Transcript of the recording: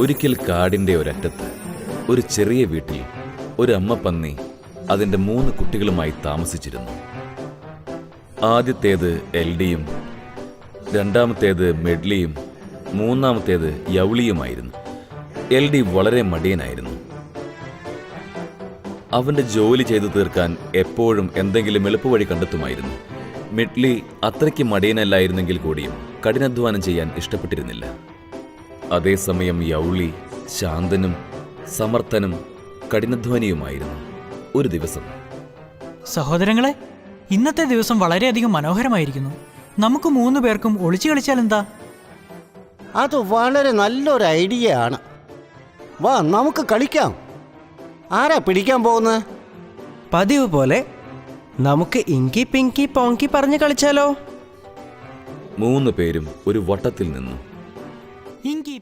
ഒരിക്കൽ കാടിന്റെ ഒരറ്റത്ത് ഒരു ചെറിയ വീട്ടിൽ ഒരു അമ്മ പന്നി അതിന്റെ 3 കുട്ടികളുമായി താമസിച്ചിരുന്നു. ആദ്യത്തേത് എൽഡിയും, രണ്ടാമത്തേത് മെഡ്ലിയും, മൂന്നാമത്തേത് യൗളിയുമായിരുന്നു. എൽഡി വളരെ മടിയനായിരുന്നു. അവന്റെ ജോലി ചെയ്തു തീർക്കാൻ എപ്പോഴും എന്തെങ്കിലും എളുപ്പവഴി കണ്ടെത്തുമായിരുന്നു. മെഡ്ലി അത്രയ്ക്ക് മടിയനല്ലായിരുന്നെങ്കിൽ കൂടിയും കഠിനാധ്വാനം ചെയ്യാൻ ഇഷ്ടപ്പെട്ടിരുന്നില്ല. അതേസമയം യൗളി ശാന്തനും സമർത്ഥനും കഠിനാധ്വാനിയുമായിരുന്നു. ഒരു ദിവസം, സഹോദരങ്ങളെ, ഇന്നത്തെ ദിവസം വളരെയധികം മനോഹരമായിരിക്കുന്നു. നമുക്ക് 3 പേർക്കും ഒളിച്ചു കളിച്ചാൽ എന്താ? അത് വളരെ നല്ലൊരു ഐഡിയ ആണ്. വാ, നമുക്ക് കളിക്കാം. ആരാ പിടിക്കാൻ പോകുന്നത്? പതിവ് പോലെ നമുക്ക് ഇങ്കി പിങ്കി പോങ്കി പറഞ്ഞ് കളിച്ചാലോ? 3 പേരും ഒരു വട്ടത്തിൽ നിന്നു. ഇങ്കി